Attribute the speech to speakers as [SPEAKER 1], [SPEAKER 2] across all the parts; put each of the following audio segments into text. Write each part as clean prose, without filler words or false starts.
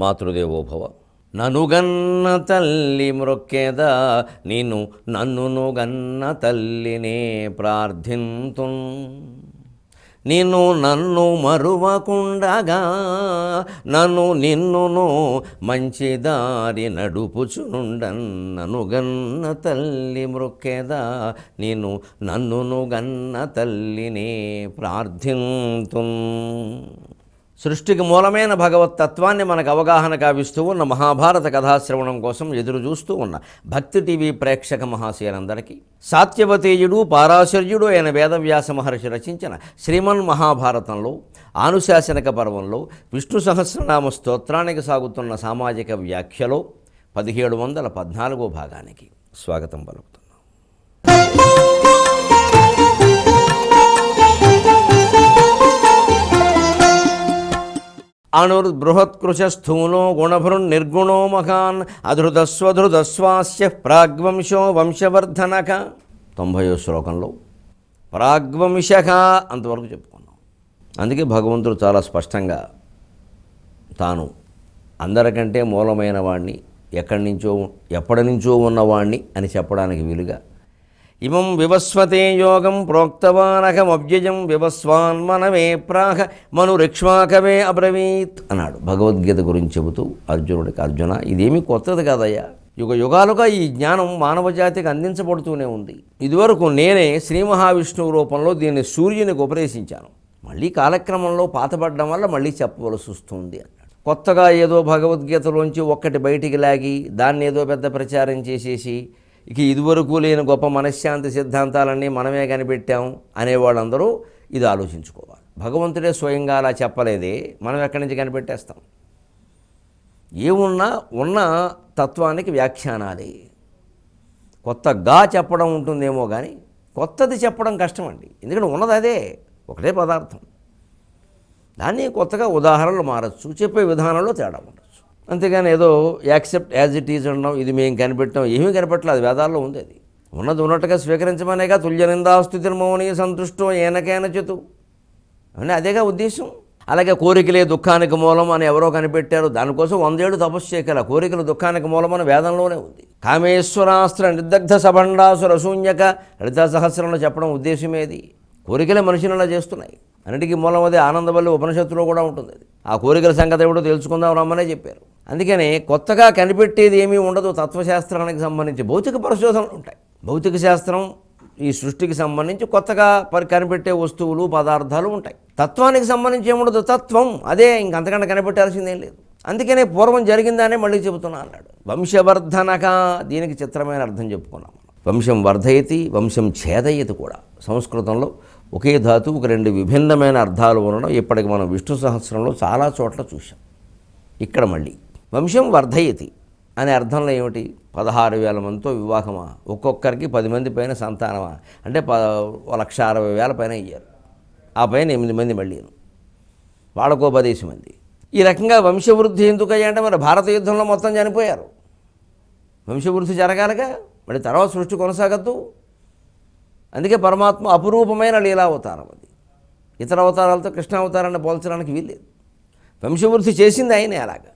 [SPEAKER 1] మాతృదేవోభవ. ననుగన్న తల్లి మ్రొక్కెదా నేను నన్నును గన్న తల్లినే ప్రార్థింతున్. నిన్ను నన్ను మరువకుండగా నన్ను నిన్నును మంచి దారి నడుపుచునుండన్. ననుగన్న తల్లి మ్రొక్కెదా నేను నన్నును గన్న తల్లినే ప్రార్థింతున్. సృష్టికి మూలమైన భగవతత్వాన్ని మనకు అవగాహన కావిస్తూ ఉన్న మహాభారత కథాశ్రవణం కోసం ఎదురు చూస్తూ ఉన్న భక్తి టీవీ ప్రేక్షక మహాశయులందరికీ సాత్యవతేయుడు పారాశర్యుడు అయిన వేదవ్యాస మహర్షి రచించిన శ్రీమన్ మహాభారతంలో ఆనుశాసనిక పర్వంలో విష్ణు సహస్రనామ స్తోత్రానికి సాగుతున్న సామాజిక వ్యాఖ్యలో 1714వ భాగానికి స్వాగతం పలుకుతున్నాం. అనుర్బృహత్కృశస్థూలో గుణభృన్నిర్గుణో మహాన్ అధృతస్వధృతస్వాస్య ప్రాగ్వంశో వంశవర్ధనక. 90వ శ్లోకంలో ప్రాగ్వంశక అంతవరకు చెప్పుకున్నాం. అందుకే భగవంతుడు చాలా స్పష్టంగా తాను అందరికంటే మూలమైన వాణ్ణి, ఎప్పటి నుంచో ఉన్నవాణ్ణి అని చెప్పడానికి వీలుగా ఇమం వివస్వతే యోగం ప్రోక్తవానకమవ్యయం వివస్వాన్ మనమే ప్రాహ మనురిక్ష్మాకవే అబ్రవీత్ అన్నాడు భగవద్గీత గురించి చెబుతూ అర్జునుడికి. అర్జున, ఇదేమీ కొత్తది కాదయ్యా. యుగాలుగా ఈ జ్ఞానం మానవ జాతికి అందించబడుతూనే ఉంది. ఇదివరకు నేనే శ్రీ మహావిష్ణువు రూపంలో దీన్ని సూర్యునికి ఉపదేశించాను. మళ్ళీ కాలక్రమంలో పాతపడడం వల్ల మళ్ళీ చెప్పవలసి వస్తుంది అన్నాడు. కొత్తగా ఏదో భగవద్గీతలోంచి ఒక్కటి బయటికి లాగి దాన్ని ఏదో పెద్ద ప్రచారం చేసేసి ఇక ఇదివరకు లేని గొప్ప మనశ్శాంతి సిద్ధాంతాలన్నీ మనమే కనిపెట్టాం అనేవాళ్ళందరూ ఇది ఆలోచించుకోవాలి. భగవంతుడే స్వయంగా అలా చెప్పలేదే, మనం ఎక్కడి నుంచి కనిపెట్టేస్తాం? ఏమున్నా ఉన్న తత్వానికి వ్యాఖ్యానాలే. కొత్తగా చెప్పడం ఉంటుందేమో కానీ కొత్తది చెప్పడం కష్టమండి. ఎందుకంటే ఉన్నది అదే, ఒకటే పదార్థం. దాన్ని కొత్తగా ఉదాహరణలు మారచ్చు, చెప్పే విధానంలో తేడా ఉండొచ్చు. అంతేగాని ఏదో యాక్సెప్ట్ యాజ్ ఇట్ ఈజ్ అనడం, ఇది మేము కనిపెట్టాం, ఏమీ కనిపెట్టలేదు, వేదాల్లో ఉంది. అది ఉన్నది ఉన్నట్టుగా స్వీకరించమనేగా. తుల్యనిందాస్తుతిర్మౌని సంతుష్టో ఏనకేన చెతు అని అదేగా ఉద్దేశం. అలాగే కోరికలే దుఃఖానికి మూలం అని ఎవరో కనిపెట్టారు, దానికోసం 100 ఏళ్ళు తపస్సు చేయగల. కోరికలు దుఃఖానికి మూలమని వేదంలోనే ఉంది. కామేశ్వరాస్త్ర నిర్దగ్ధ సభండాసుర శూన్యక లలితా సహస్రంలో చెప్పడం ఉద్దేశమేది? కోరికలే మనిషిని అలా చేస్తున్నాయి. అన్నిటికీ మూలం అదే. ఆనందవల్లి ఉపనిషత్తులో కూడా ఉంటుంది అది. ఆ కోరికల సంగతి ఏమిటో తెలుసుకుందాం రమ్మనే చెప్పారు. అందుకని కొత్తగా కనిపెట్టేది ఏమీ ఉండదు. తత్వశాస్త్రానికి సంబంధించి భౌతిక పరిశోధనలు ఉంటాయి. భౌతిక శాస్త్రం ఈ సృష్టికి సంబంధించి కొత్తగా కనిపెట్టే వస్తువులు పదార్థాలు ఉంటాయి. తత్వానికి సంబంధించి ఏముండదు. తత్వం అదే, ఇంకంతకంటే కనిపెట్టాల్సిందేం లేదు. అందుకనే పూర్వం జరిగిందానే మళ్ళీ చెబుతున్నా అన్నాడు. వంశవర్ధనక, దీనికి చిత్రమైన అర్థం చెప్పుకున్నాం. వంశం వర్ధయతి, వంశం ఛేదయతి కూడా. సంస్కృతంలో ఒకే ధాతువుకు 2 విభిన్నమైన అర్థాలు ఉండడం ఇప్పటికి మనం విష్ణు సహస్రంలో చాలా చోట్ల చూసాం. ఇక్కడ మళ్ళీ వంశం వర్ధయతి అనే అర్థంలో ఏమిటి? 16,000 మందితో వివాహమా, ఒక్కొక్కరికి 10 మంది పైన సంతానమా, అంటే 1,60,000 పైన అయ్యారు. ఆ పైన 8 మంది మళ్ళీ, వాళ్ళకో 10 మంది. ఈ రకంగా వంశవృద్ధి ఎందుకయ్యా అంటే మరి భారత యుద్ధంలో మొత్తం చనిపోయారు. వంశవృద్ధి జరగాలిగా, మరి తర్వాత సృష్టి కొనసాగద్దు. అందుకే పరమాత్మ అపురూపమైన లీలావతారం అది. ఇతర అవతారాలతో కృష్ణావతారాన్ని పోల్చడానికి వీల్లేదు. వంశవృద్ధి చేసింది ఆయనే అలాగా,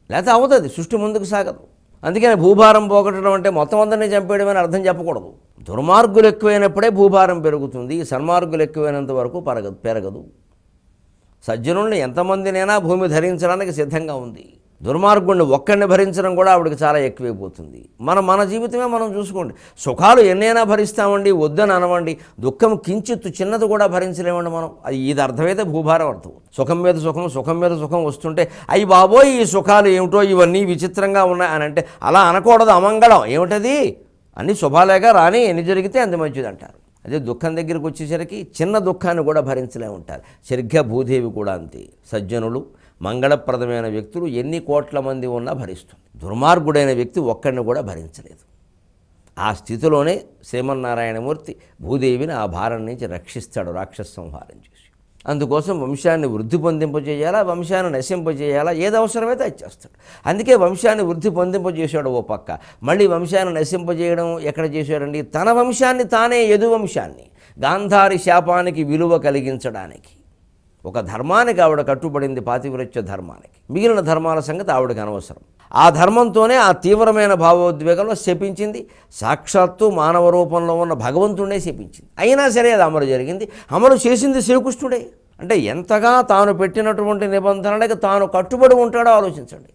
[SPEAKER 1] లేకపోతే అవుతుంది, సృష్టి ముందుకు సాగదు. అందుకని భూభారం పోగొట్టడం అంటే మొత్తం అందరినీ చంపేయడం అని అర్థం చెప్పకూడదు. దుర్మార్గులు ఎక్కువైనప్పుడే భూభారం పెరుగుతుంది, సన్మార్గులు ఎక్కువైనంత వరకు పెరగదు. సజ్జనుల్ని ఎంతమందినైనా భూమి ధరించడానికి సిద్ధంగా ఉంది. దుర్మార్గుడిని ఒక్కడిని భరించడం కూడా ఆవిడకి చాలా ఎక్కువైపోతుంది. మన జీవితమే మనం చూసుకోండి. సుఖాలు ఎన్నైనా భరిస్తామండి, వద్దని అనవండి. దుఃఖం కించిత్తు చిన్నది కూడా భరించలేమండి మనం. అది ఇది అర్థమైతే భూభారం అర్థం. సుఖం మీద సుఖం, సుఖం మీద సుఖం వస్తుంటే అయ్యి బాబోయ్ ఈ సుఖాలు ఏమిటో, ఇవన్నీ విచిత్రంగా ఉన్నాయి అని అంటే అలా అనకూడదు. అమంగళం ఏమిటది? అన్ని శుభాలేగా రాని, ఎన్ని జరిగితే అంత మంచిది అంటారు. అదే దుఃఖం దగ్గరికి వచ్చేసరికి చిన్న దుఃఖాన్ని కూడా భరించలే ఉంటారు. సరిగ్గా భూదేవి కూడా అంతే. సజ్జనులు మంగళప్రదమైన వ్యక్తులు ఎన్ని కోట్ల మంది ఉన్నా భరిస్తుంది. దుర్మార్గుడైన వ్యక్తి ఒక్కడిని కూడా భరించలేదు. ఆ స్థితిలోనే శ్రీమన్నారాయణమూర్తి భూదేవిని ఆ భారం నుంచి రక్షిస్తాడు, రాక్షస సంహారం చేసి. అందుకోసం వంశాన్ని వృద్ధి పొందింపజేయాలా, వంశాన్ని నశింపజేయాలా, ఏది అవసరమైతే అది చేస్తాడు. అందుకే వంశాన్ని వృద్ధి పొందింపజేశాడు ఓ పక్క. మళ్ళీ వంశాన్ని నశింపజేయడం ఎక్కడ చేశాడండి? తన వంశాన్ని తానే, యదు వంశాన్ని గాంధారి శాపానికి విలువ కలిగించడానికి. ఒక ధర్మానికి ఆవిడ కట్టుబడింది, పాతివ్రత్య ధర్మానికి. మిగిలిన ధర్మాల సంగతి ఆవిడకి అనవసరం. ఆ ధర్మంతోనే ఆ తీవ్రమైన భావోద్వేగంలో శపించింది. సాక్షాత్తు మానవ రూపంలో ఉన్న భగవంతుడే శపించింది. అయినా సరే అది అమలు జరిగింది. అమలు చేసింది శ్రీకృష్ణుడే. అంటే ఎంతగా తాను పెట్టినటువంటి నిబంధనలకు తాను కట్టుబడి ఉంటాడో ఆలోచించండి.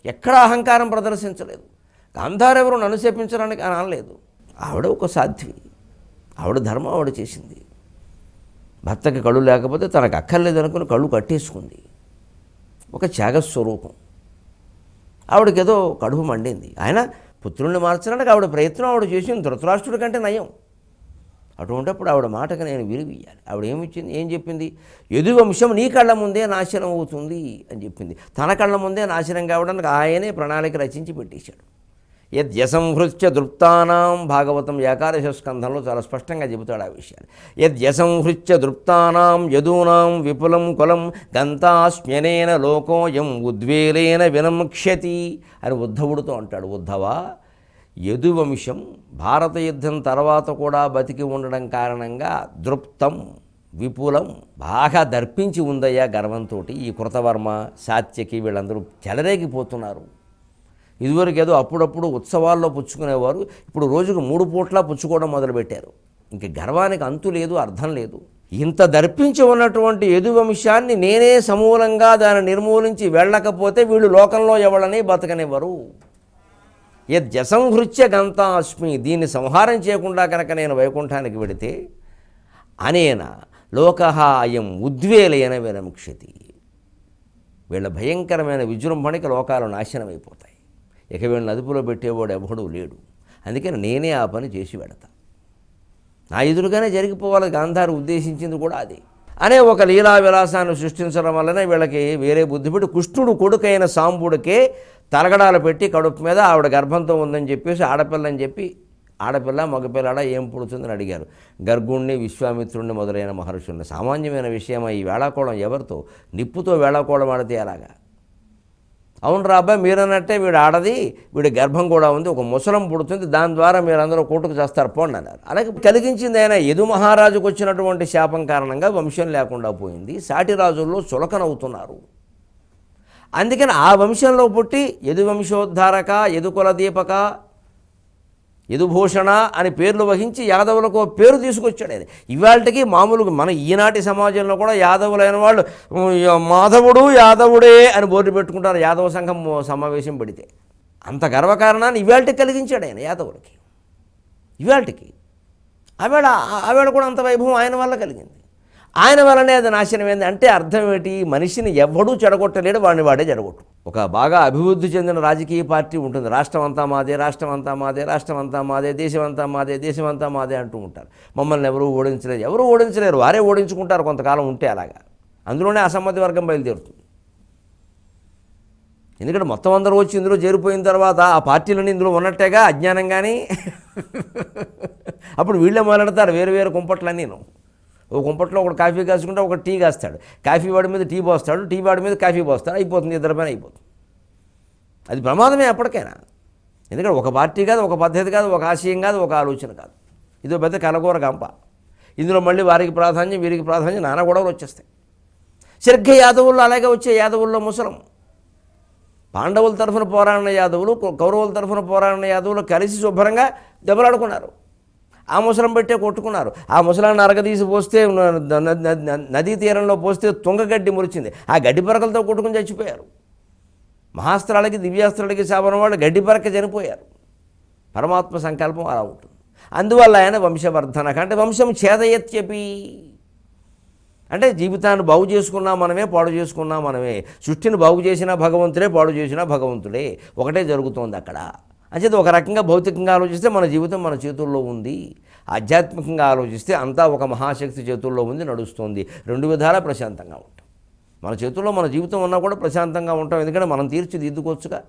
[SPEAKER 1] ఎక్కడా అహంకారం ప్రదర్శించలేదు. గాంధారెవరు నన్ను శపించడానికి అని అనలేదు. ఆవిడ ఒక సాధ్వి, ఆవిడ ధర్మం ఆవిడ చేసింది. భర్తకి కళ్ళు లేకపోతే తనకు అక్కర్లేదు అనుకుని కళ్ళు కట్టేసుకుంది. ఒక త్యాగస్వరూపం. ఆవిడకేదో కడుపు మండింది. ఆయన పుత్రుల్ని మార్చడానికి ఆవిడ ప్రయత్నం ఆవిడ చేసింది. ధృతరాష్ట్రుడి కంటే నయం. అటువంటిప్పుడు ఆవిడ మాటకు నేను విలువియ్యాలి. ఆవిడ ఏం చెప్పింది? యదువంశం నీ కళ్ళ ముందే నాశనం అవుతుంది అని చెప్పింది. తన కళ్ళ ముందే నాశనం కావడానికి ఆయనే ప్రణాళిక రచించి పెట్టేశాడు. యద్యసంహృత్య దృప్తానాం, భాగవతం ఏకాదశ స్కంధంలో చాలా స్పష్టంగా చెబుతాడు ఆ విషయాలు. యద్యసంహృత్య దృప్తానాం యదూనాం విపులం కులం గంతాస్మ్యనేన లోకోయం ఉద్వేలేన వినముక్ష్యతి అని ఉద్ధవుడితో అంటాడు. ఉద్ధవా, యదువంశం భారత యుద్ధం తర్వాత కూడా బతికి ఉండడం కారణంగా దృప్తం, విపులం, బాగా దర్పించి ఉందయ్యా గర్వంతో. ఈ కృతవర్మ, సాత్యకి వీళ్ళందరూ చెలరేగిపోతున్నారు. ఇదివరకు ఏదో అప్పుడప్పుడు ఉత్సవాల్లో పుచ్చుకునేవారు, ఇప్పుడు రోజుకు 3 పూట్లా పుచ్చుకోవడం మొదలుపెట్టారు. ఇంక గర్వానికి అంతు లేదు, అర్థం లేదు. ఇంత దర్పించి ఉన్నటువంటి యదువంశాన్ని నేనే సమూలంగా దాన్ని నిర్మూలించి వెళ్ళకపోతే వీళ్ళు లోకంలో ఎవళ్ళని బతకనివ్వరు. యద్యసంహృత్య గంతాస్మి, దీన్ని సంహారం చేయకుండా కనుక నేను వైకుంఠానికి వెడితే అనేన లోకః అయం ఉద్వేలయన వినముక్ష్యతి, వీళ్ళ భయంకరమైన విజృంభణకి లోకాలు నాశనమైపోతాయి. ఇక వీళ్ళని అదుపులో పెట్టేవాడు ఎవడూ లేడు. అందుకని నేనే ఆ పని చేసి వెడతా. నా ఎదురుగానే జరిగిపోవాలి. గాంధారి ఉద్దేశించింది కూడా అది. అనే ఒక లీలా విలాసాన్ని సృష్టించడం వల్లనే వీళ్ళకి వేరే బుద్ధి పెట్టి కృష్ణుడు కొడుకైన సాంబుడికే తలగడాలు పెట్టి కడుపు మీద ఆవిడ గర్భంతో ఉందని చెప్పేసి ఆడపిల్లని చెప్పి, ఆడపిల్ల మగపిల్లాడ ఏం పుడుతుందని అడిగారు గర్గుణ్ణి, విశ్వామిత్రుణ్ణి మొదలైన మహర్షుల్ని. సామాన్యమైన విషయమా ఈ వేళాకోళం? ఎవరితో? నిప్పుతో వేళాకోళం ఆడితే అలాగా? అవును రా అబ్బాయి, మీరన్నట్టే వీడు ఆడది, వీడి గర్భం కూడా ఉంది, ఒక ముసలం పుడుతుంది, దాని ద్వారా మీరందరూ కూటుకు చేస్తారు పోండి అన్నారు. అలాగే కలిగించింది ఆయన. యదు మహారాజుకు వచ్చినటువంటి శాపం కారణంగా వంశం లేకుండా పోయింది. సాటి రాజుల్లో చులకనవుతున్నారు. అందుకని ఆ వంశంలో పుట్టి యదువంశోద్ధారక, యదుకుల దీపక, యదుభూషణ అని పేర్లు వహించి యాదవులకు పేరు తీసుకొచ్చాడు ఆయన. ఇవాళకి మామూలుగా మన ఈనాటి సమాజంలో కూడా యాదవులైన వాళ్ళు మాధవుడు యాదవుడే అని బోర్డు పెట్టుకుంటారు యాదవ సంఘం సమావేశం పెడితే. అంత గర్వకారణాన్ని ఇవాళకి కలిగించాడు ఆయన యాదవులకి. ఇవాళకి ఆవేళ కూడా అంత వైభవం ఆయన వల్ల కలిగింది. ఆయన వల్లనే అది నాశనమైంది. అంటే అర్థం ఏంటి? మనిషిని ఎవ్వడూ చెడగొట్టలేడు, వాడిని వాడే చెడగొట్టు. ఒక బాగా అభివృద్ధి చెందిన రాజకీయ పార్టీ ఉంటుంది. రాష్ట్రం అంతా మాదే, రాష్ట్రం అంతా మాదే, రాష్ట్రం అంతా మాదే, దేశం అంతా మాదే, దేశం అంతా మాదే అంటూ ఉంటారు. మమ్మల్ని ఎవరూ ఓడించలేరు. వారే ఓడించుకుంటారు కొంతకాలం ఉంటే. అలాగా అందులోనే అసమ్మతి వర్గం బయలుదేరుతుంది. ఎందుకంటే మొత్తం అందరూ వచ్చి ఇందులో చేరిపోయిన తర్వాత ఆ పార్టీలన్నీ ఇందులో ఉన్నట్టేగా అజ్ఞానం. కానీ అప్పుడు వీళ్ళే మొదలెడతారు వేరు కుంపట్లన్నీను. ఒక కుంపట్లో ఒకటి కాఫీ కాసుకుంటే ఒక టీ కాస్తాడు, కాఫీ వాడి మీద టీ పోస్తాడు, టీ వాడి మీద కాఫీ పోస్తాడు, అయిపోతుంది, ఇద్దరి పైన అయిపోతుంది. అది ప్రమాదమే ఎప్పటికైనా. ఎందుకంటే ఒక పార్టీ కాదు, ఒక పద్ధతి కాదు, ఒక ఆశయం కాదు, ఒక ఆలోచన కాదు. ఇదో పెద్ద కలగూర గంప. ఇందులో మళ్ళీ వారికి ప్రాధాన్యం, వీరికి ప్రాధాన్యం, నానా గొడవలు వచ్చేస్తాయి. సరిగ్గా యాదవుల్లో అలాగే వచ్చే. యాదవుల్లో ముసలం పాండవుల తరఫున పోరాడిన యాదవులు, కౌరవుల తరఫున పోరాడిన యాదవులు కలిసి శుభ్రంగా దెబ్బలాడుకున్నారు. ఆ ముసలం పెట్టే కొట్టుకున్నారు. ఆ ముసలాన్ని అరగదీసి పోస్తే నదీ తీరంలో పోస్తే తుంగగడ్డి మురిచింది. ఆ గడ్డి పరకలతో కొట్టుకుని చచ్చిపోయారు. మహాస్త్రాలకి, దివ్యాస్త్రాలకి శాపన వాళ్ళు గడ్డి పరక చనిపోయారు. పరమాత్మ సంకల్పం అలా ఉంటుంది. అందువల్ల ఆయన వంశవర్ధనక అంటే వంశం ఛేదయత్యపి అంటే జీవితాన్ని బాగు చేసుకున్నా మనమే, పాడు చేసుకున్నా మనమే. సృష్టిని బాగు చేసినా భగవంతుడే, పాడు చేసినా భగవంతుడే. ఒకటే జరుగుతోంది అక్కడ. అంచేత ఒక రకంగా భౌతికంగా ఆలోచిస్తే మన జీవితం మన చేతుల్లో ఉంది. ఆధ్యాత్మికంగా ఆలోచిస్తే అంతా ఒక మహాశక్తి చేతుల్లో ఉంది, నడుస్తుంది. 2 విధాలా ప్రశాంతంగా ఉంటాం. మన చేతుల్లో మన జీవితం ఉన్నా కూడా ప్రశాంతంగా ఉంటాం. ఎందుకంటే మనం తీర్చిదిద్దుకోవచ్చుగా.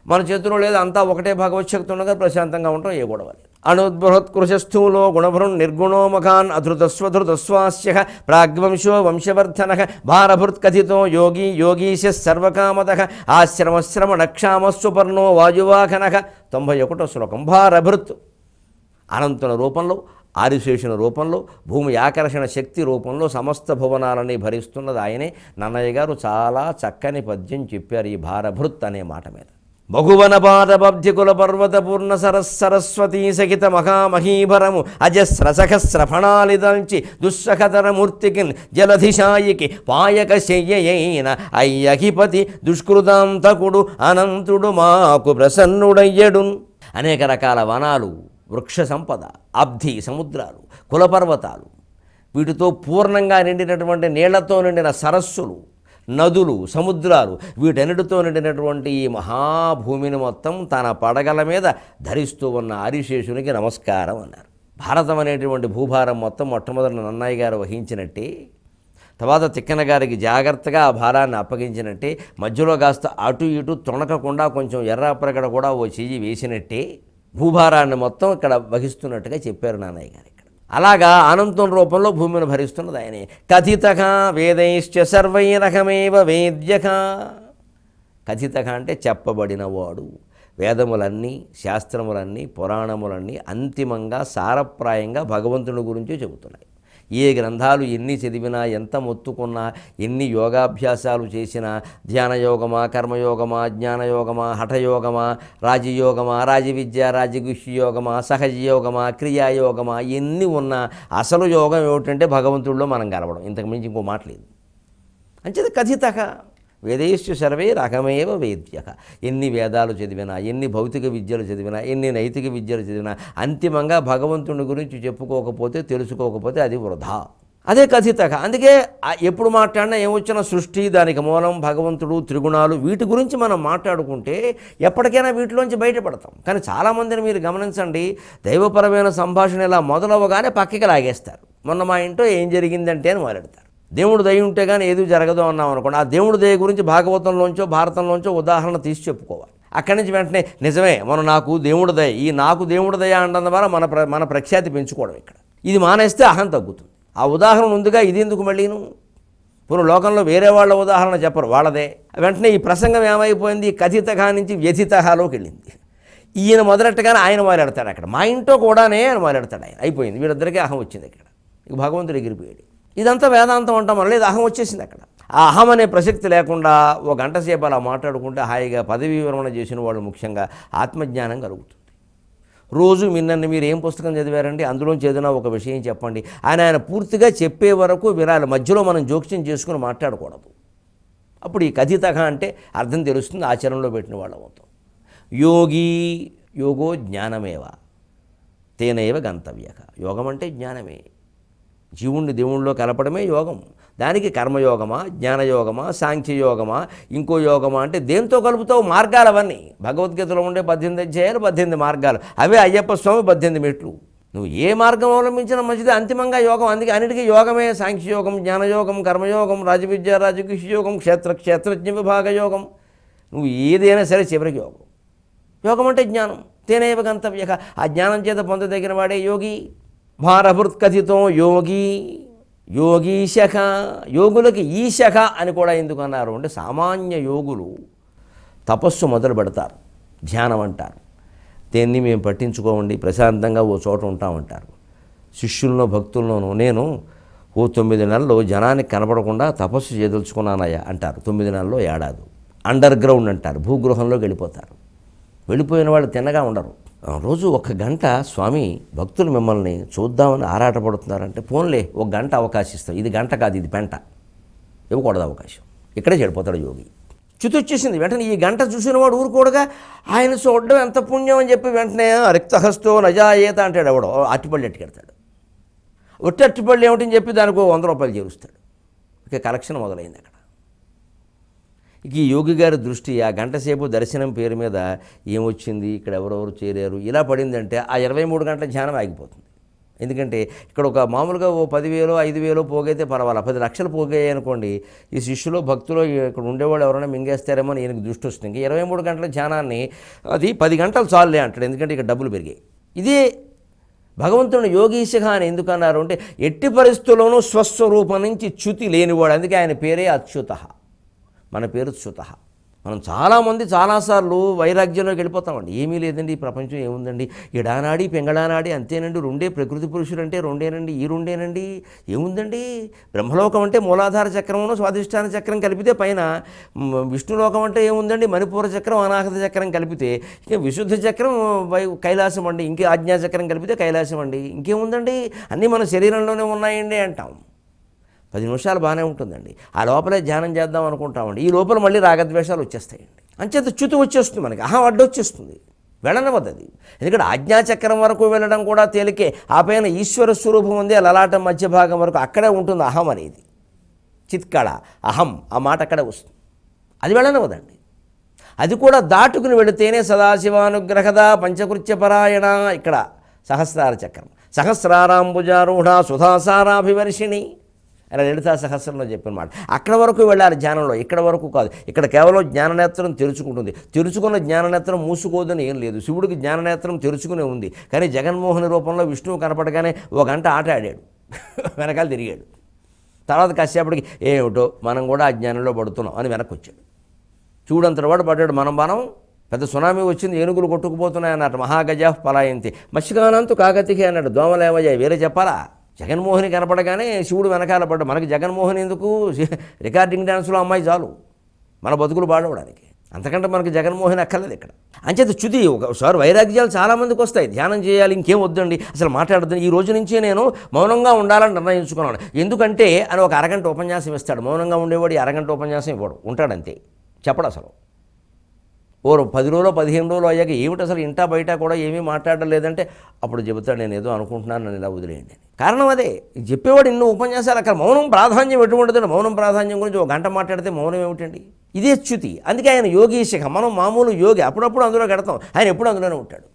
[SPEAKER 1] మన చేతుల్లో లేదు, అంతా ఒకటే భగవచ్చక్తి ఉండగా ప్రశాంతంగా ఉంటాం. ఏ గొడవ లేదు. అనుద్బృహత్కృశస్థూలో గుణభృన్ నిర్గుణో మఖాన్ అధృతస్వధృతస్వాస్య ప్రాగ్వంశో వంశవర్ధన భారభృత్కథితో యోగి యోగీశ సర్వకామద ఆశ్రమశ్రమణక్షామస్సుపర్ణో వాయువాఖన 91వ శ్లోకం. భారభృత్ అనంతుల రూపంలో ఆదిశేషుని రూపంలో, భూమి ఆకర్షణ శక్తి రూపంలో సమస్త భువనాలని భరిస్తున్నది ఆయనే. నన్నయ్య గారు చాలా చక్కని పద్యం చెప్పారు ఈ భారభృత్ అనే మాట మీద. బహువన పాదబబ్ధి కుల పర్వత పూర్ణ సరస్వతీ సహిత మహామహీభరము అజస్ర సహస్ర ఫణాలిదంచి దుస్సహతర మూర్తికిన్ జలధిశాయికి పాయక శయ్యయైన అయ్యకిపతి దుష్కృతాంతకుడు అనంతుడు మాకు ప్రసన్నుడయ్యడు. అనేక రకాల వనాలు, వృక్ష సంపద, అబ్ధి సముద్రాలు, కులపర్వతాలు, వీటితో పూర్ణంగా నిండినటువంటి నీళ్లతో నిండిన సరస్సులు, నదులు, సముద్రాలు, వీటన్నిటితో నిండినటువంటి ఈ మహాభూమిని మొత్తం తన పడగల మీద ధరిస్తూ ఉన్న ఆదిశేషునికి నమస్కారం అన్నారు. భారతం అనేటువంటి భూభారం మొత్తం మొట్టమొదటి నన్నయ్య గారు వహించినట్టే, తర్వాత తిక్కన గారికి జాగ్రత్తగా ఆ భారాన్ని అప్పగించినట్టే, మధ్యలో కాస్త అటు ఇటు తొణకకుండా కొంచెం ఎర్రప్రగడ కూడా ఓ చెయ్యి వేసినట్టే భూభారాన్ని మొత్తం ఇక్కడ వహిస్తున్నట్టుగా చెప్పారు నాన్నయ్య గారు. అలాగా అనంతం రూపంలో భూమిని భరిస్తున్నది ఆయనే. కథితక వేదైశ్చ సర్వైరకమేవ వేద్యక. కథితక అంటే చెప్పబడినవాడు. వేదములన్నీ, శాస్త్రములన్నీ, పురాణములన్నీ అంతిమంగా సారప్రాయంగా భగవంతుని గురించి చెబుతున్నాయి. ఏ గ్రంథాలు ఎన్ని చదివినా, ఎంత మొత్తుకున్నా, ఎన్ని యోగాభ్యాసాలు చేసినా, ధ్యానయోగమా, కర్మయోగమా, జ్ఞానయోగమా, హఠయోగమా, రాజయోగమా, రాజవిద్య, రాజగుహ్యయోగమా, సహజయోగమా, క్రియాయోగమా, ఎన్ని ఉన్నా అసలు యోగం ఏమిటంటే భగవంతుడిలో మనం కలవడం. ఇంతకు మించి ఇంకో మాట లేదు. అంచేది కథితక వేదేశ్చ సర్వే రకమేవ వేద్యక. ఎన్ని వేదాలు చదివినా, ఎన్ని భౌతిక విద్యలు చదివినా, ఎన్ని నైతిక విద్యలు చదివినా అంతిమంగా భగవంతుని గురించి చెప్పుకోకపోతే, తెలుసుకోకపోతే అది వృధా. అదే కథితక. అందుకే ఎప్పుడు మాట్లాడినా ఏమొచ్చినా సృష్టి, దానికి మూలం భగవంతుడు, త్రిగుణాలు, వీటి గురించి మనం మాట్లాడుకుంటే ఎప్పటికైనా వీటిలోంచి బయటపడతాం. కానీ చాలామందిని మీరు గమనించండి, దైవపరమైన సంభాషణ ఇలా మొదలవగానే పక్కకి లాగేస్తారు. మొన్న మా ఇంట్లో ఏం జరిగిందంటే అని మొదలెడతారు. దేవుడు దయ ఉంటే కానీ ఏది జరగదు అన్నాం అనుకోండి, ఆ దేవుడు దయ గురించి భాగవతంలోంచో భారతంలోంచో ఉదాహరణ తీసి చెప్పుకోవాలి. అక్కడి నుంచి వెంటనే నిజమే నాకు దేవుడు దయ, ఈ నాకు దేవుడు దయ అనడం ద్వారా మన ప్రఖ్యాతి పెంచుకోవడం. ఇక్కడ ఇది మానేస్తే అహం తగ్గుతుంది. ఆ ఉదాహరణ ఉందిగా, ఇది ఎందుకు మళ్ళీను? ఇప్పుడు లోకంలో వేరే వాళ్ళ ఉదాహరణ చెప్పరు, వాళ్ళదే. వెంటనే ఈ ప్రసంగం ఏమైపోయింది, కథితగా నుంచి వ్యథితలోకి వెళ్ళింది. ఈయన మొదలెట్టగానే ఆయన మొదలెడతాడు. అక్కడ మా ఇంట్లో కూడానే ఆయన మొదలెడతాడు. ఆయన అయిపోయింది, వీళ్ళిద్దరికీ అహం వచ్చింది. ఇక్కడ ఇక భగవంతుడు ఎగిరిపోయాడు. ఇదంతా వేదాంతం అంటాం, లేదు అహం వచ్చేసింది. అక్కడ ఆ అహం అనే ప్రసక్తి లేకుండా ఒక గంట సేపు అలా మాట్లాడుకుంటే హాయిగా పదవీ విరమణ చేసిన వాళ్ళు ముఖ్యంగా ఆత్మజ్ఞానం కలుగుతుంది. రోజు మిన్నన్ని మీరు ఏం పుస్తకం చదివారండి, అందులోంచి ఏదైనా ఒక విషయం చెప్పండి. ఆయన పూర్తిగా చెప్పే వరకు వినాలి, మధ్యలో మనం జోక్యం చేసుకుని మాట్లాడకూడదు. అప్పుడు ఈ కథితగా అంటే అర్థం తెలుస్తుంది, ఆచరణలో పెట్టిన వాళ్ళం అవుతాం. యోగి యోగో జ్ఞానమేవ తేనైవ గంతవ్యక. యోగం అంటే జ్ఞానమే, జీవుణ్ణి దేవుణ్ణిలో కలపడమే యోగం. దానికి కర్మయోగమా, జ్ఞానయోగమా, సాంఖ్యయోగమా, ఇంకో యోగమా అంటే దేంతో కలుపుతావు? మార్గాలు అవన్నీ. భగవద్గీతలో ఉండే 18 అధ్యాయాలు 18 మార్గాలు, అవే అయ్యప్ప స్వామి 18 మెట్లు. నువ్వు ఏ మార్గం అవలంబించినా మంచిది, అంతిమంగా యోగం. అందుకే అన్నిటికీ యోగమే. సాంఖ్యయోగం, జ్ఞానయోగం, కర్మయోగం, రాజవిద్య, రాజగుహ్యయోగం, క్షేత్రజ్ఞ విభాగ యోగం, నువ్వు ఏదైనా సరే చివరికి యోగం. యోగం అంటే జ్ఞానం. తేనైవ గంతవ్యక. ఆ జ్ఞానం చేత పొందదగిన వాడే యోగి. భారభృత్ కథితో యోగి యోగీశఖ. యోగులకి ఈశఖ అని కూడా ఎందుకు అన్నారు అంటే, సామాన్య యోగులు తపస్సు మొదలు పెడతారు, ధ్యానం అంటారు. దేన్ని మేము పట్టించుకోమండి, ప్రశాంతంగా ఓ చోట ఉంటామంటారు. శిష్యుల్లో భక్తుల్లోనూ నేను 9 నెలలు జనానికి కనపడకుండా తపస్సు చేయదలుచుకున్నానయ్యా అంటారు. 9 నెలల్లో ఏడాది అండర్ గ్రౌండ్ అంటారు, భూగృహంలోకి వెళ్ళిపోతారు. వెళ్ళిపోయిన వాళ్ళు తిన్నగా ఉండరు. రోజు 1 గంట స్వామి భక్తులు మిమ్మల్ని చూద్దామని ఆరాటపడుతున్నారంటే, ఫోన్లే 1 గంట అవకాశం ఇస్తాం. ఇది గంట కాదు, ఇది పెంట, ఇవ్వకూడదు అవకాశం. ఇక్కడే చెడిపోతాడు యోగి. చ్యుతి వచ్చేసింది. వెంటనే ఈ గంట చూసిన వాడు ఊరుకోడుగా, ఆయన చూడడం ఎంత పుణ్యం అని చెప్పి వెంటనే రిక్తహస్తో నజాయేత అంటాడు. ఎవడో అట్టిపళ్ళు ఎట్టుకెడతాడు. ఒట్టి అట్టిపళ్ళు ఏమిటని చెప్పి దానికి 100 రూపాయలు చేరుస్తాడు. ఇక కలెక్షన్ మొదలైంది అక్కడ. ఇక ఈ యోగి గారి దృష్టి ఆ గంట సేపు దర్శనం పేరు మీద ఏమొచ్చింది, ఇక్కడ ఎవరెవరు చేరారు, ఇలా పడిందంటే ఆ 23 గంటల ధ్యానం ఆగిపోతుంది. ఎందుకంటే ఇక్కడ ఒక మామూలుగా ఓ 10,000 5,000 పోగైతే పర్వాలా, 10 లక్షలు పోగాయి అనుకోండి, ఈ శిష్యులు భక్తులు ఇక్కడ ఉండేవాళ్ళు ఎవరైనా మింగేస్తారేమో అని ఈయనకు దృష్టి వస్తుంది. ఇంకా 23 గంటల ధ్యానాన్ని అది 10 గంటలు చాలులే అంటాడు. ఎందుకంటే ఇక్కడ డబ్బులు పెరిగాయి. ఇదే భగవంతుని యోగీశఖ అని ఎందుకు అన్నారు అంటే, ఎట్టి పరిస్థితుల్లోనూ స్వస్వరూపం నుంచి చ్యుతి లేనివాడు. అందుకే ఆయన పేరే అచ్యుత, మన పేరు చ్యుత. మనం చాలామంది చాలాసార్లు వైరాగ్యంలోకి వెళ్ళిపోతామండి. ఏమీ లేదండి ఈ ప్రపంచం ఏముందండి, ఎడానాడి పెంగళానాడి అంతేనండి, రెండే ప్రకృతి పురుషులు అంటే రెండేనండి, ఈ రెండేనండి, ఏముందండి. బ్రహ్మలోకం అంటే మూలాధార చక్రమును స్వాధిష్టాన చక్రం కలిపితే పైన, విష్ణులోకం అంటే ఏముందండి మణిపూర చక్రం అనాహత చక్రం కలిపితే, ఇక విశుద్ధ చక్రం కైలాసం అండి, ఇంకే ఆజ్ఞా చక్రం కలిపితే కైలాసం అండి, ఇంకేముందండి, అన్నీ మన శరీరంలోనే ఉన్నాయండి అంటాం. 10 నిమిషాలు బాగానే ఉంటుందండి, ఆ లోపలే ధ్యానం చేద్దాం అనుకుంటామండి, ఈ లోపల మళ్ళీ రాగద్వేషాలు వచ్చేస్తాయండి. అంచేత చ్యుతి వచ్చేస్తుంది, మనకి అహం అడ్డొచ్చేస్తుంది, వెళ్ళనివ్వదు అది. ఎందుకంటే ఆజ్ఞాచక్రం వరకు వెళ్ళడం కూడా తేలికే, ఆ పైన ఈశ్వర స్వరూపం ఉంది, లలాటం మధ్య భాగం వరకు అక్కడే ఉంటుంది అహం అనేది. చిత్కళ అహం ఆ మాట అక్కడే వస్తుంది, అది వెళ్ళనివ్వదండి. అది కూడా దాటుకుని వెళితేనే సదాశివానుగ్రహద పంచకృత్యపరాయణ, ఇక్కడ సహస్రార చక్రం, సహస్రారాంబుజారూఢ సుధాసారాభివర్షిణి అలా లలితా సహస్రంలో చెప్పినమాట. అక్కడ వరకు వెళ్ళాలి ధ్యానంలో, ఇక్కడ వరకు కాదు. ఇక్కడ కేవలం జ్ఞాననేత్రం తెరుచుకుంటుంది, తెరుచుకున్న జ్ఞాననేత్రం మూసుకోదని ఏం లేదు. శివుడికి జ్ఞాననేత్రం తెరుచుకునే ఉంది, కానీ జగన్మోహన్ రూపంలో విష్ణువు కనపడగానే ఒక గంట ఆట ఆడాడు, వెనకాల తిరిగాడు. తర్వాత కాసేపటికి ఏమిటో మనం కూడా ఆ జ్ఞానంలో పడుతున్నాం అని వెనక్కి వచ్చాడు. చూడంతటి వాడు పడ్డాడు, మనం పెద్ద సునామీ వచ్చింది, ఏనుగులు కొట్టుకుపోతున్నాయి అన్నట్టు, మహాగజ పలాయంతి మత్స్యగానంతు కాకతికి అన్నాడు. దోమలేమయ్యాయి వేరే చెప్పాలా. జగన్మోహిని కనపడగానే శివుడు వెనకాల పడ్డా. మనకి జగన్మోహిని ఎందుకు, రికార్డింగ్ డ్యాన్స్లో అమ్మాయి చాలు మన బతుకులు పాడవడానికి, అంతకంటే మనకి జగన్మోహిని అక్కర్లేదు ఇక్కడ. అంచేత చ్యుతి ఒకసారి వైరాగ్యాలు చాలామందికి వస్తాయి. ధ్యానం చేయాలి, ఇంకేం వద్దండి, అసలు మాట్లాడద్దు, ఈ రోజు నుంచే నేను మౌనంగా ఉండాలని నిర్ణయించుకున్నాను. ఎందుకంటే అని ఒక అరగంట ఉపన్యాసం ఇస్తాడు. మౌనంగా ఉండేవాడు అరగంట ఉపన్యాసం ఇవ్వడు, ఉంటాడంతే, చెప్పడు అసలు. ఓ 10 రోజులు 15 రోజులు అయ్యాక ఏమిటి అసలు ఇంటా బయట కూడా ఏమీ మాట్లాడడం లేదంటే అప్పుడు చెబుతాడు, నేను ఏదో అనుకుంటున్నాను, నన్ను ఇలా వదిలేయండి అని. కారణం అదే, చెప్పేవాడు ఎన్నో ఉపన్యాసాలు, అక్కడ మౌనం ప్రాధాన్యం ఎటువంటిదండి. మౌనం ప్రాధాన్యం గురించి ఒక గంట మాట్లాడితే మౌనం ఏమిటండి, ఇదే చ్యుతి. అందుకే ఆయన యోగీశఖ, మనం మామూలు యోగి, అప్పుడప్పుడు అందులో కడతాం, ఆయన ఎప్పుడు అందులోనే ఉంటాడు,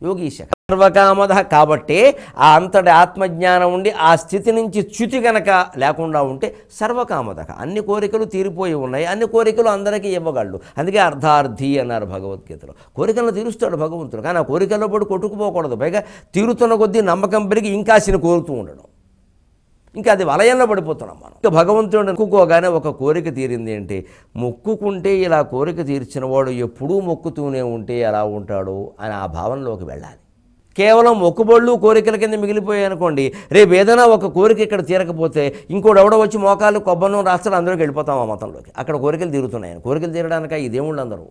[SPEAKER 1] యోగీశఖ సర్వకామద. కాబట్టే ఆ అంతటి ఆత్మజ్ఞానం ఉండి ఆ స్థితి నుంచి చ్యుతి గనక లేకుండా ఉంటే సర్వకామదక, అన్ని కోరికలు తీరిపోయి ఉన్నాయి, అన్ని కోరికలు అందరికీ ఇవ్వగలడు. అందుకే అర్ధార్థి అన్నారు భగవద్గీతలో. కోరికలను తీరుస్తాడు భగవంతుడు, కానీ ఆ కోరికల్లో పడి కొట్టుకుపోకూడదు. పైగా తీరుతున్న కొద్దీ నమ్మకం పెరిగి ఇంకాసిని కోరుతూ ఉండడం, ఇంకా అది వలయంలో పడిపోతున్నాం మనం. ఇంకా భగవంతుడు మొక్కుకోగానే ఒక కోరిక తీరింది అంటే, మొక్కుకుంటే ఇలా కోరిక తీర్చిన వాడు ఎప్పుడూ మొక్కుతూనే ఉంటే ఎలా ఉంటాడు అని ఆ భావనలోకి వెళ్ళాలి. కేవలం మొక్కుబళ్ళు కోరికల కింద మిగిలిపోయాయి అనుకోండి, రేపు ఏదైనా ఒక కోరిక ఇక్కడ తీరకపోతే ఇంకోటి ఎవడో వచ్చి మోకాలు కొబ్బరినూనె రాస్తాడు, అందరికి వెళ్ళిపోతాం ఆ మతంలోకి. అక్కడ కోరికలు తీరుతున్నాయని, కోరికలు తీరడానిక ఈ దేవుళ్ళు అందరూ,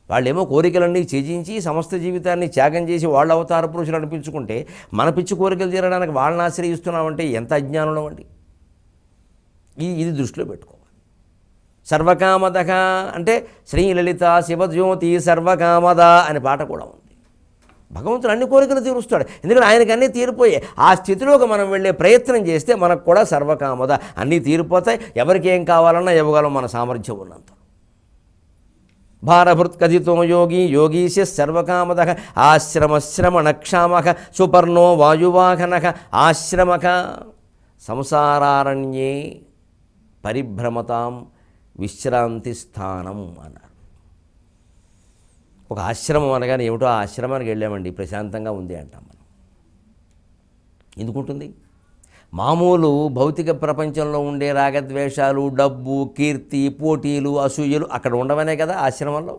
[SPEAKER 1] వాళ్ళేమో కోరికలన్నీ త్యజించి సమస్త జీవితాన్ని త్యాగం చేసి వాళ్ళ అవతార పురుషులు అనిపించుకుంటే, మన పిచ్చి కోరికలు తీరడానికి వాళ్ళని ఆశ్రయిస్తున్నామంటే ఎంత అజ్ఞానం అండి. ఇది దృష్టిలో పెట్టుకోవాలి. సర్వకామదక అంటే శ్రీలలిత శివజ్యోతి సర్వకామద అనే పాట కూడా ఉంది. భగవంతుడు అన్ని కోరికలు తీరుస్తాడు, ఎందుకంటే ఆయనకి అన్నీ తీరిపోయాయి. ఆ స్థితిలోకి మనం వెళ్ళే ప్రయత్నం చేస్తే మనకు కూడా సర్వకామద అన్నీ తీరిపోతాయి. ఎవరికి ఏం కావాలన్నా ఇవ్వగలం మన సామర్థ్యం ఉన్నంత. భారభృత్ కథితో యోగి యోగీశ సర్వకామద ఆశ్రమశ్రమణక్షామక సుపర్ణో వాయువాహనక ఆశ్రమక సంసారారణ్యే పరిభ్రమతాం విశ్రాంతి స్థానం అన్నారు. ఒక ఆశ్రమం అనగానే ఏమిటో ఆ ఆశ్రమానికి వెళ్ళామండి, ప్రశాంతంగా ఉంది అంటాం మనం. ఎందుకుంటుంది? మామూలు భౌతిక ప్రపంచంలో ఉండే రాగద్వేషాలు, డబ్బు, కీర్తి, పోటీలు, అసూయలు అక్కడ ఉండవనే కదా ఆశ్రమంలో.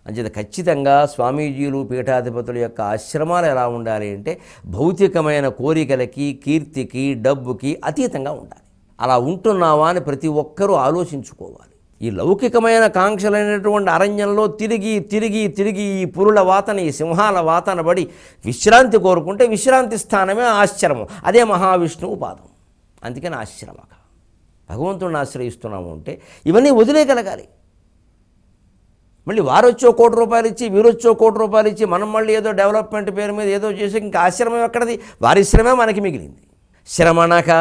[SPEAKER 1] అంచేత ఖచ్చితంగా స్వామీజీలు పీఠాధిపతుల యొక్క ఆశ్రమాలు ఎలా ఉండాలి అంటే, భౌతికమైన కోరికలకి, కీర్తికి, డబ్బుకి అతీతంగా ఉండాలి. అలా ఉంటున్నావా అని ప్రతి ఒక్కరూ ఆలోచించుకోవాలి. ఈ లౌకికమైన కాంక్షలైనటువంటి అరణ్యంలో తిరిగి తిరిగి తిరిగి ఈ పురుల వాతని, ఈ సింహాల వాతన పడి విశ్రాంతి కోరుకుంటే విశ్రాంతి స్థానమే ఆశ్రమం, అదే మహావిష్ణువు పాదం. అందుకని ఆశ్రమక. భగవంతుడిని ఆశ్రయిస్తున్నాము అంటే ఇవన్నీ వదిలేయగలగాలి. మళ్ళీ వారొచ్చో ₹1,00,00,000 ఇచ్చి, వీరొచ్చో ₹1,00,00,000 ఇచ్చి మనం మళ్ళీ ఏదో డెవలప్మెంట్ పేరు మీద ఏదో చేసి ఇంకా ఆశ్రమం ఎక్కడది? వారి శ్రమే మనకి మిగిలింది. శ్రమణక,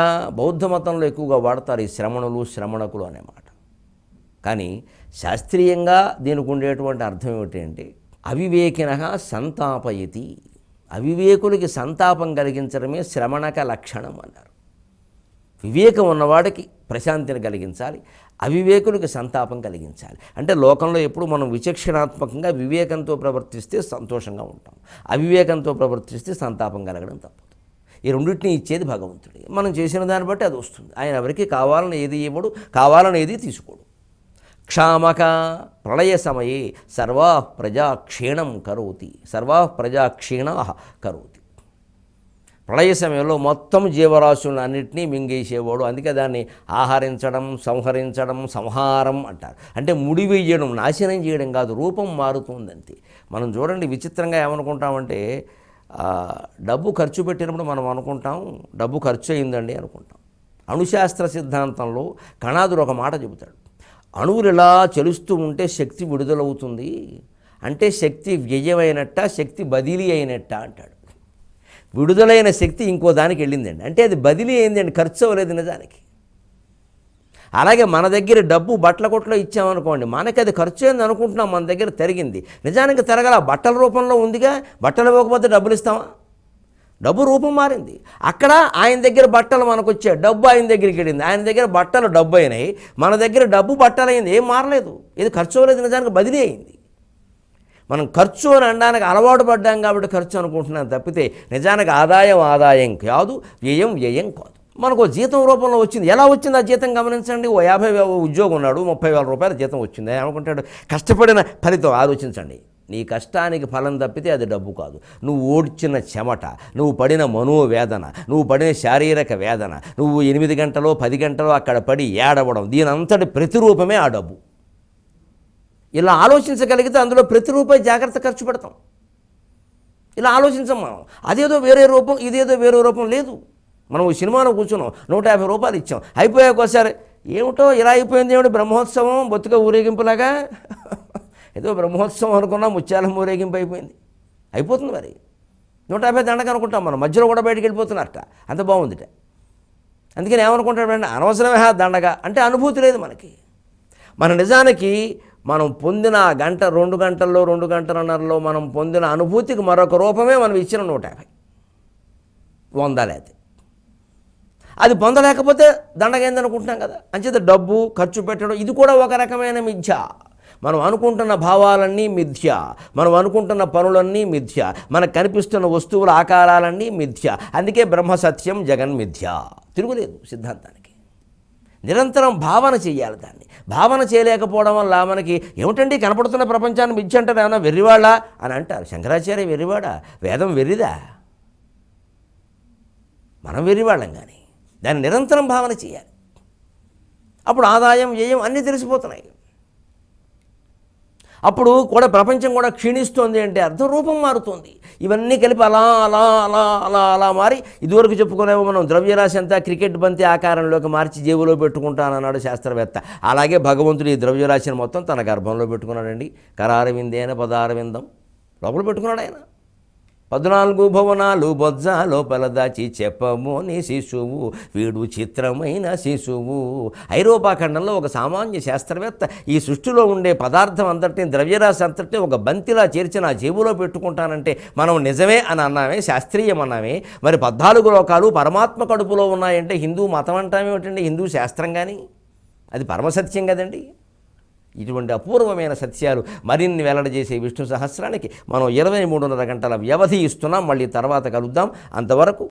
[SPEAKER 1] బౌద్ధ మతంలో ఎక్కువగా వాడతారు ఈ శ్రమణులు, శ్రమణకులు అనే మాట. కానీ శాస్త్రీయంగా దీనికి ఉండేటువంటి అర్థం ఏమిటంటే, అవివేకిన సంతాపయతి, అవివేకులకి సంతాపం కలిగించడమే శ్రమణక లక్షణం అన్నారు. వివేకం ఉన్నవాడికి ప్రశాంతిని కలిగించాలి, అవివేకులకి సంతాపం కలిగించాలి. అంటే లోకంలో ఎప్పుడు మనం విచక్షణాత్మకంగా వివేకంతో ప్రవర్తిస్తే సంతోషంగా ఉంటాం, అవివేకంతో ప్రవర్తిస్తే సంతాపం కలగడం తప్పదు. ఈ రెండింటిని ఇచ్చేది భగవంతుడి. మనం చేసిన దాన్ని బట్టి అది వస్తుంది. ఆయన ఎవరికి కావాలని ఏది ఇవ్వడు, కావాలని ఏది తీసుకోడు. క్షామక ప్రళయ సమయే సర్వా ప్రజా క్షీణం కరోతి, సర్వా ప్రజా క్షీణా కరోతి. ప్రళయ సమయంలో మొత్తం జీవరాశులను అన్నింటినీ మింగేసేవాడు. అందుకే దాన్ని ఆహరించడం, సంహరించడం, సంహారం అంటారు. అంటే ముడివేయడం, నాశనం చేయడం కాదు, రూపం మారుతుందంతే. మనం చూడండి విచిత్రంగా ఏమనుకుంటామంటే డబ్బు ఖర్చు పెట్టినప్పుడు మనం అనుకుంటాం డబ్బు ఖర్చు అయిందండి అనుకుంటాం. అణుశాస్త్ర సిద్ధాంతంలో కణాదుడు ఒక మాట చెబుతాడు. అణువులు ఇలా చలుస్తూ ఉంటే శక్తి విడుదలవుతుంది, అంటే శక్తి వ్యయమైనట్ట, శక్తి బదిలీ అయినట్ట అంటాడు. విడుదలైన శక్తి ఇంకో దానికి వెళ్ళిందండి, అంటే అది బదిలీ అయిందండి, ఖర్చు అవ్వలేదు నిజానికి. అలాగే మన దగ్గర డబ్బు బట్టల కొట్లో ఇచ్చామనుకోండి, మనకి అది ఖర్చు అయింది అనుకుంటున్నాం, మన దగ్గర తిరిగింది, నిజానికి తిరగల, బట్టల రూపంలో ఉందిగా. బట్టలు ఇవ్వకపోతే డబ్బులు ఇస్తామా? డబ్బు రూపం మారింది. అక్కడ ఆయన దగ్గర బట్టలు మనకు వచ్చాయి, డబ్బు ఆయన దగ్గరికి వెళ్ళింది. ఆయన దగ్గర బట్టలు డబ్బు అయినాయి, మన దగ్గర డబ్బు బట్టలు అయింది, ఏం మారలేదు. ఇది ఖర్చు అవ్వలేదు, నిజానికి బదిలీ అయింది. మనం ఖర్చు అని అనడానికి అలవాటు పడ్డాం కాబట్టి ఖర్చు అనుకుంటున్నాం తప్పితే నిజానికి ఆదాయం ఆదాయం కాదు, వ్యయం వ్యయం కాదు. మనకు జీతం రూపంలో వచ్చింది. ఎలా వచ్చింది ఆ జీతం గమనించండి. ఓ 50,000 ఉద్యోగం ఉన్నాడు, 30,000 రూపాయల జీతం వచ్చింది అనుకుంటాడు. కష్టపడిన ఫలితం ఆలోచించండి. నీ కష్టానికి ఫలం తప్పితే అది డబ్బు కాదు. నువ్వు ఓడ్చిన చెమట, నువ్వు పడిన మనోవేదన, నువ్వు పడిన శారీరక వేదన, నువ్వు 8 గంటలో 10 గంటలో అక్కడ పడి ఏడవడం, దీని అంతటి ప్రతిరూపమే ఆ డబ్బు. ఇలా ఆలోచించగలిగితే అందులో ప్రతి రూపాయి జాగ్రత్త ఖర్చు పెడతాం. ఇలా ఆలోచించాం మనం. అదేదో వేరే రూపం, ఇదేదో వేరే రూపం లేదు. మనం సినిమాలో కూర్చున్నాం, 150 రూపాయలు ఇచ్చాం, అయిపోయాక ఒకసారి ఏమిటో ఇలా అయిపోయింది, ఏమిటి బ్రహ్మోత్సవం బొత్తుగా ఊరేగింపులాగా ఏదో బ్రహ్మోత్సవం అనుకున్నా ముత్యాల ఊరేగింపు అయిపోయింది. అయిపోతుంది మరి. 150 దండగా అనుకుంటాం మనం, మధ్యలో కూడా బయటికి వెళ్ళిపోతున్నట్ట, అంత బాగుందిట. అందుకని ఏమనుకుంటాడు, అనవసరమే దండగా అంటే అనుభూతి లేదు మనకి. మన నిజానికి మనం పొందిన గంట 2 గంటల్లో 2 గంటలన్నరలో మనం పొందిన అనుభూతికి మరొక రూపమే మనం ఇచ్చిన 150 వందలేదు. అది పొందలేకపోతే దండగైందనుకుంటున్నాం కదా. అంచేత డబ్బు ఖర్చు పెట్టడం ఇది కూడా ఒక రకమైన మిథ్య. మనం అనుకుంటున్న భావాలన్నీ మిథ్య, మనం అనుకుంటున్న పనులన్నీ మిథ్య, మనకు కనిపిస్తున్న వస్తువుల ఆకారాలన్నీ మిథ్య. అందుకే బ్రహ్మ సత్యం, జగన్ మిథ్య, తిరుగులేదు సిద్ధాంతానికి. నిరంతరం భావన చేయాలి. దాన్ని భావన చేయలేకపోవడం వల్ల మనకి ఏమిటండి కనపడుతున్న ప్రపంచాన్ని మిథ్య అంటారు, ఏమన్నా వెర్రివాళ్ళా అని అంటారు. శంకరాచార్య వెర్రివాడా? వేదం వెర్రిదా? మనం వెర్రివాళ్ళం. కానీ దాన్ని నిరంతరం భావన చేయాలి. అప్పుడు ఆదాయం వ్యయం అన్నీ తెలిసిపోతున్నాయి. అప్పుడు కూడా ప్రపంచం కూడా క్షీణిస్తోంది అంటే అర్థం రూపం మారుతుంది. ఇవన్నీ కలిపి అలా అలా అలా అలా అలా మారి ఇదివరకు చెప్పుకునేవో మనం ద్రవ్యరాశి అంతా క్రికెట్ బంతి ఆకారంలోకి మార్చి జేబులో పెట్టుకుంటానన్నాడు శాస్త్రవేత్త. అలాగే భగవంతుడు ఈ ద్రవ్యరాశిని మొత్తం తన గర్భంలో పెట్టుకున్నాడండి. కరారవిందేన పదారవిందం లోపల పెట్టుకున్నాడు ఆయన. 14 భువనాలు బొజ్జ లోపల దాచి చెప్పమోని శిశువు వీడు చిత్రమైన శిశువు. ఐరోపా ఖండంలో ఒక సామాన్య శాస్త్రవేత్త ఈ సృష్టిలో ఉండే పదార్థం అంతటిని, ద్రవ్యరాశి అంతటిని ఒక బంతిలా చేర్చి నా జేబులో పెట్టుకుంటానంటే మనం నిజమే అని అన్నామే, శాస్త్రీయం అన్నామే. మరి 14 లోకాలు పరమాత్మ కడుపులో ఉన్నాయంటే హిందూ మతం అంటామేమిటండి? హిందూ శాస్త్రం కానీ అది పరమసత్యం కదండి. ఇటువంటి అపూర్వమైన సత్యాలు మరిన్ని వెల్లడి విష్ణు సహస్రానికి మనం 23:30 గంటల వ్యవధి ఇస్తున్నాం. మళ్ళీ తర్వాత కలుద్దాం. అంతవరకు